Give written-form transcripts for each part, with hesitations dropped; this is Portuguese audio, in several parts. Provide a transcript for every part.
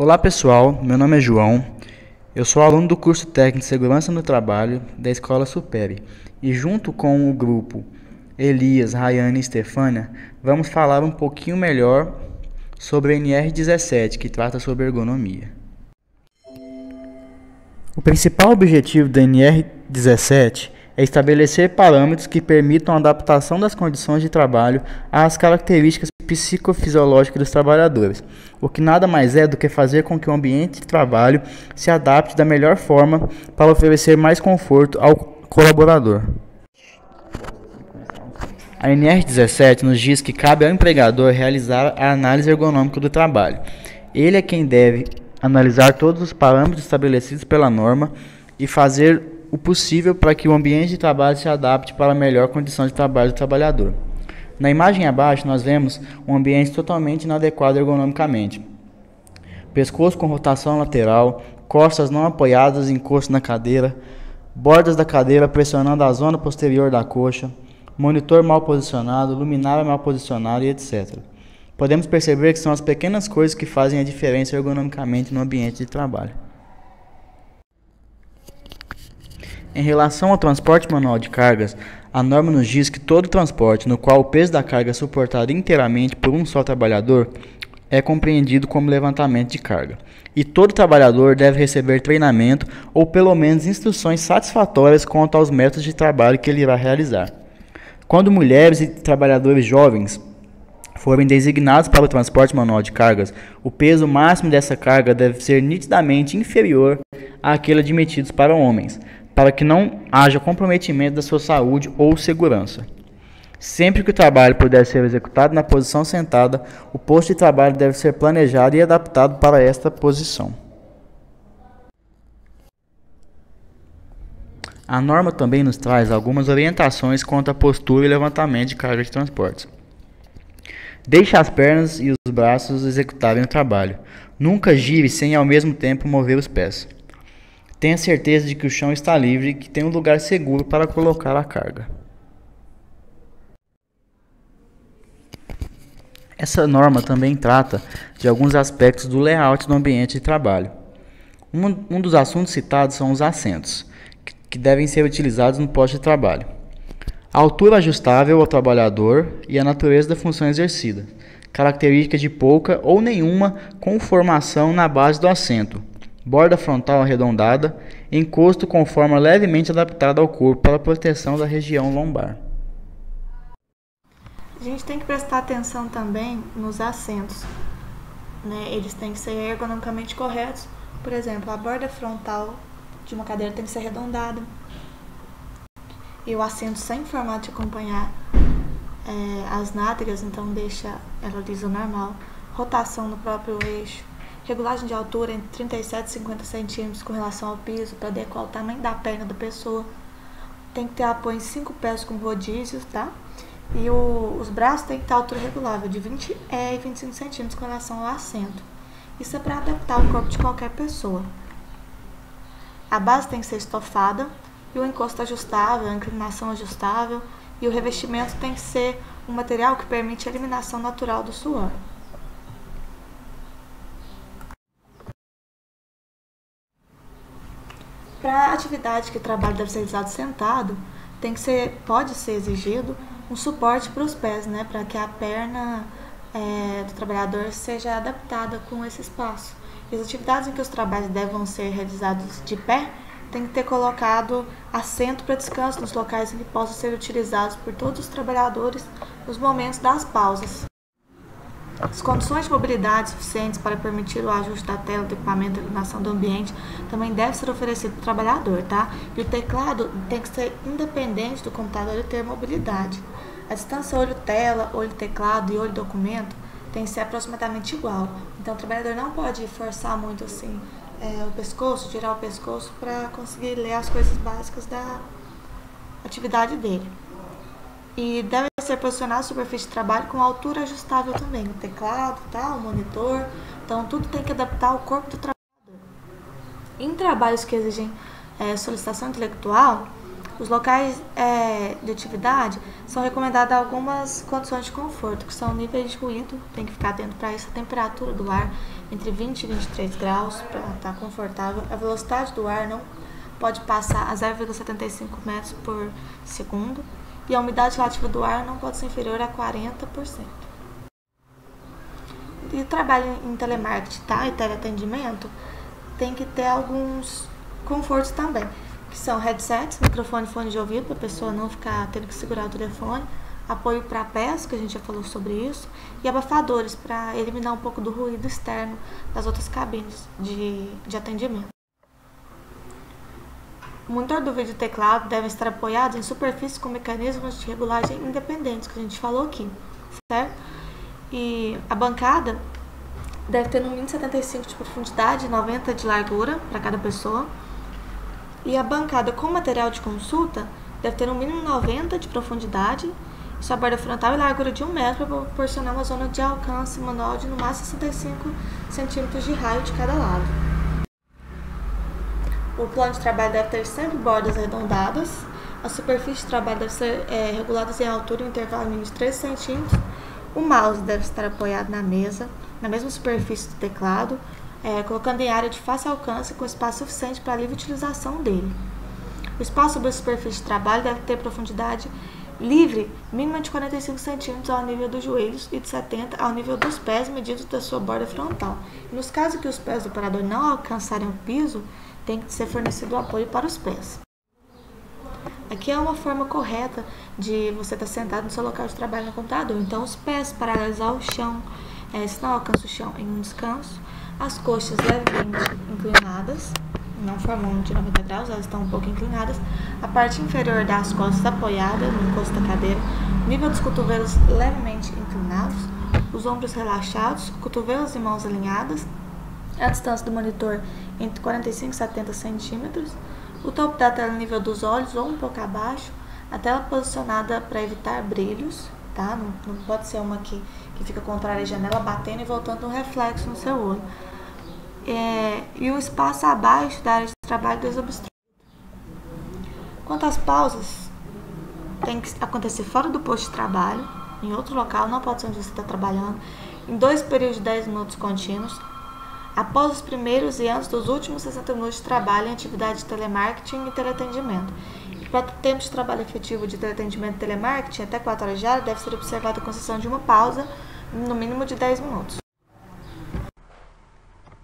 Olá pessoal, meu nome é João, eu sou aluno do curso técnico de segurança no trabalho da Escola Supere e junto com o grupo Elias, Rayane e Estefânia vamos falar um pouquinho melhor sobre a NR17, que trata sobre ergonomia. O principal objetivo da NR17 é estabelecer parâmetros que permitam a adaptação das condições de trabalho às características psicofisiológicas dos trabalhadores, o que nada mais é do que fazer com que o ambiente de trabalho se adapte da melhor forma para oferecer mais conforto ao colaborador. A NR17 nos diz que cabe ao empregador realizar a análise ergonômica do trabalho. Ele é quem deve analisar todos os parâmetros estabelecidos pela norma e fazer o possível para que o ambiente de trabalho se adapte para a melhor condição de trabalho do trabalhador. Na imagem abaixo, nós vemos um ambiente totalmente inadequado ergonomicamente. Pescoço com rotação lateral, costas não apoiadas, encosto na cadeira, bordas da cadeira pressionando a zona posterior da coxa, monitor mal posicionado, luminária mal posicionada e etc. Podemos perceber que são as pequenas coisas que fazem a diferença ergonomicamente no ambiente de trabalho. Em relação ao transporte manual de cargas, a norma nos diz que todo transporte no qual o peso da carga é suportado inteiramente por um só trabalhador é compreendido como levantamento de carga. E todo trabalhador deve receber treinamento ou pelo menos instruções satisfatórias quanto aos métodos de trabalho que ele irá realizar. Quando mulheres e trabalhadores jovens forem designados para o transporte manual de cargas, o peso máximo dessa carga deve ser nitidamente inferior àquele admitido para homens, para que não haja comprometimento da sua saúde ou segurança. Sempre que o trabalho puder ser executado na posição sentada, o posto de trabalho deve ser planejado e adaptado para esta posição. A norma também nos traz algumas orientações quanto à postura e levantamento de carga de transportes. Deixe as pernas e os braços executarem o trabalho. Nunca gire sem ao mesmo tempo mover os pés. Tenha certeza de que o chão está livre e que tem um lugar seguro para colocar a carga. Essa norma também trata de alguns aspectos do layout do ambiente de trabalho. Um dos assuntos citados são os assentos, que devem ser utilizados no posto de trabalho. A altura ajustável ao trabalhador e a natureza da função exercida. Características de pouca ou nenhuma conformação na base do assento. Borda frontal arredondada, encosto com forma levemente adaptada ao corpo para a proteção da região lombar. A gente tem que prestar atenção também nos assentos, né? Eles têm que ser ergonomicamente corretos. Por exemplo, a borda frontal de uma cadeira tem que ser arredondada. E o assento sem formato de acompanhar as nádegas, então deixa ela lisa normal. Rotação no próprio eixo. Regulagem de altura entre 37 e 50 centímetros com relação ao piso, para adequar o tamanho da perna da pessoa. Tem que ter apoio em 5 pés com rodízios, tá? E os braços tem que ter altura regulável de 20 e 25 centímetros com relação ao assento. Isso é para adaptar o corpo de qualquer pessoa. A base tem que ser estofada, e o encosto ajustável, a inclinação ajustável, e o revestimento tem que ser um material que permite a eliminação natural do suor. Para a atividade que o trabalho deve ser realizado sentado, pode ser exigido um suporte para os pés, né, para que a perna do trabalhador seja adaptada com esse espaço. E as atividades em que os trabalhos devem ser realizados de pé, tem que ter colocado assento para descanso nos locais em que possam ser utilizados por todos os trabalhadores nos momentos das pausas. As condições de mobilidade suficientes para permitir o ajuste da tela do equipamento e a iluminação do ambiente também deve ser oferecido para o trabalhador, tá? E o teclado tem que ser independente do computador e ter mobilidade. A distância olho-tela, olho-teclado e olho-documento tem que ser aproximadamente igual. Então o trabalhador não pode forçar muito assim o pescoço, girar o pescoço para conseguir ler as coisas básicas da atividade dele. E deve ser posicionado a superfície de trabalho com altura ajustável também, o teclado, tá? O monitor. Então, tudo tem que adaptar ao corpo do trabalhador. Em trabalhos que exigem solicitação intelectual, Os locais de atividade são recomendadas algumas condições de conforto, que são níveis de ruído, tem que ficar atento para isso, a temperatura do ar entre 20 e 23 graus para estar confortável, a velocidade do ar não pode passar a 0,75 metros por segundo e a umidade relativa do ar não pode ser inferior a 40%. E o trabalho em telemarketing, tá? E teleatendimento tem que ter alguns confortos também, que são headsets, microfone e fone de ouvido, para a pessoa não ficar tendo que segurar o telefone, apoio para pés, que a gente já falou sobre isso, e abafadores, para eliminar um pouco do ruído externo das outras cabines de atendimento. O monitor do vídeo e teclado devem estar apoiados em superfícies com mecanismos de regulagem independentes, que a gente falou aqui, certo? E a bancada deve ter no mínimo 75 de profundidade e 90 de largura para cada pessoa. E a bancada com material de consulta deve ter no mínimo 90 de profundidade, sua borda frontal e largura de 1 metro para proporcionar uma zona de alcance manual de no máximo 65 centímetros de raio de cada lado. O plano de trabalho deve ter sempre bordas arredondadas, a superfície de trabalho deve ser regulada em altura em um intervalo mínimo de 13 centímetros, o mouse deve estar apoiado na mesa, na mesma superfície do teclado, colocando em área de fácil alcance com espaço suficiente para a livre utilização dele. O espaço sobre a superfície de trabalho deve ter profundidade livre, mínima de 45 centímetros ao nível dos joelhos e de 70 ao nível dos pés, medidos da sua borda frontal. E nos casos que os pés do operador não alcançarem o piso, tem que ser fornecido apoio para os pés. Aqui é uma forma correta de você estar sentado no seu local de trabalho no computador. Então, os pés paralelos ao chão, se não alcança o chão em um descanso, as coxas levemente inclinadas, não formam de 90 graus, elas estão um pouco inclinadas, a parte inferior das costas apoiada no encosto da cadeira, nível dos cotovelos levemente inclinados, os ombros relaxados, cotovelos e mãos alinhadas, a distância do monitor entre 45 e 70 centímetros, o topo da tela no nível dos olhos ou um pouco abaixo, a tela posicionada para evitar brilhos, tá? Não pode ser uma que fica contrária à janela, batendo e voltando um reflexo no seu olho. E o espaço abaixo da área de trabalho desobstruído. Quanto às pausas, tem que acontecer fora do posto de trabalho, em outro local, não pode ser onde você está trabalhando, em 2 períodos de 10 minutos contínuos, após os primeiros e antes dos últimos 60 minutos de trabalho em atividade de telemarketing e teleatendimento. E para o tempo de trabalho efetivo de teleatendimento e telemarketing, até 4 horas diárias, deve ser observada a concessão de uma pausa, no mínimo de 10 minutos.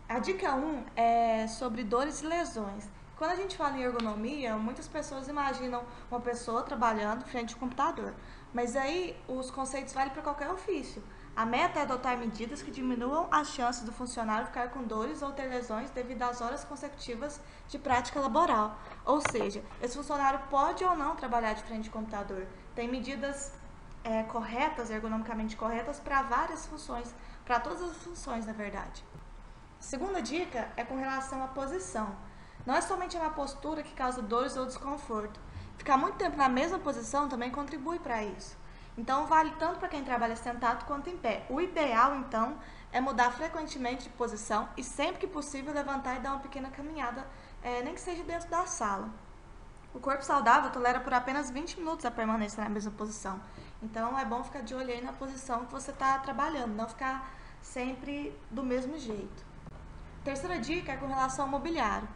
A dica 1 é sobre dores e lesões. Quando a gente fala em ergonomia, muitas pessoas imaginam uma pessoa trabalhando frente ao computador. Mas aí os conceitos valem para qualquer ofício. A meta é adotar medidas que diminuam as chances do funcionário ficar com dores ou ter lesões devido às horas consecutivas de prática laboral. Ou seja, esse funcionário pode ou não trabalhar de frente ao computador. Tem medidas corretas, ergonomicamente corretas, para várias funções, para todas as funções, na verdade. Segunda dica é com relação à posição. Não é somente uma postura que causa dores ou desconforto. Ficar muito tempo na mesma posição também contribui para isso. Então, vale tanto para quem trabalha sentado quanto em pé. O ideal, então, é mudar frequentemente de posição e, sempre que possível, levantar e dar uma pequena caminhada, nem que seja dentro da sala. O corpo saudável tolera por apenas 20 minutos a permanência na mesma posição. Então, é bom ficar de olho aí na posição que você está trabalhando, não ficar sempre do mesmo jeito. Terceira dica é com relação ao mobiliário.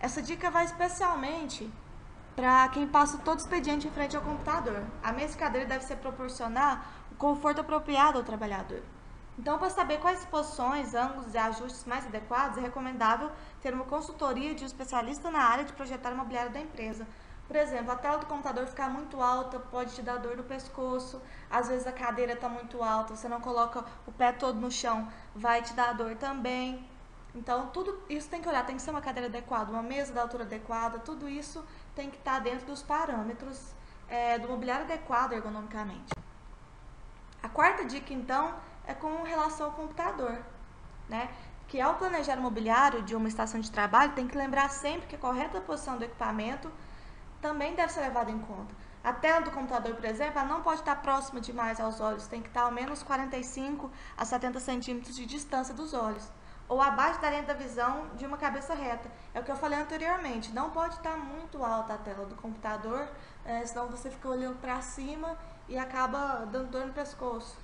Essa dica vai especialmente para quem passa todo o expediente em frente ao computador. A mesa e cadeira deve ser proporcionar o conforto apropriado ao trabalhador. Então, para saber quais posições, ângulos e ajustes mais adequados, é recomendável ter uma consultoria de um especialista na área de projetar imobiliário da empresa. Por exemplo, a tela do computador ficar muito alta pode te dar dor no pescoço, às vezes a cadeira está muito alta, você não coloca o pé todo no chão, vai te dar dor também. Então, tudo isso tem que olhar, tem que ser uma cadeira adequada, uma mesa da altura adequada, tudo isso tem que estar dentro dos parâmetros do mobiliário adequado ergonomicamente. A quarta dica, então, é com relação ao computador, né? Que ao planejar o mobiliário de uma estação de trabalho, tem que lembrar sempre que a correta posição do equipamento também deve ser levada em conta. A tela do computador, por exemplo, ela não pode estar próxima demais aos olhos, tem que estar ao menos 45 a 70 centímetros de distância dos olhos. ou abaixo da linha da visão de uma cabeça reta. É o que eu falei anteriormente, não pode estar muito alta a tela do computador, senão você fica olhando para cima e acaba dando dor no pescoço.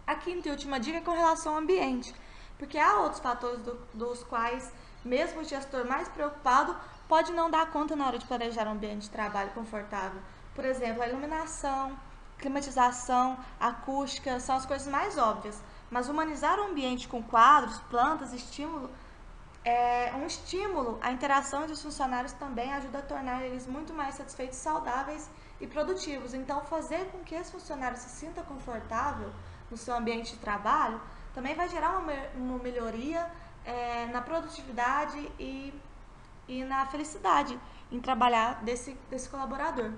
A quinta e última dica é com relação ao ambiente, porque há outros fatores dos quais mesmo o gestor mais preocupado pode não dar conta na hora de planejar um ambiente de trabalho confortável. Por exemplo, a iluminação, climatização, acústica, são as coisas mais óbvias. Mas humanizar o ambiente com quadros, plantas, um estímulo à interação entre os funcionários também ajuda a tornar eles muito mais satisfeitos, saudáveis e produtivos. Então, fazer com que esse funcionário se sinta confortável no seu ambiente de trabalho também vai gerar uma melhoria na produtividade e na felicidade em trabalhar desse colaborador.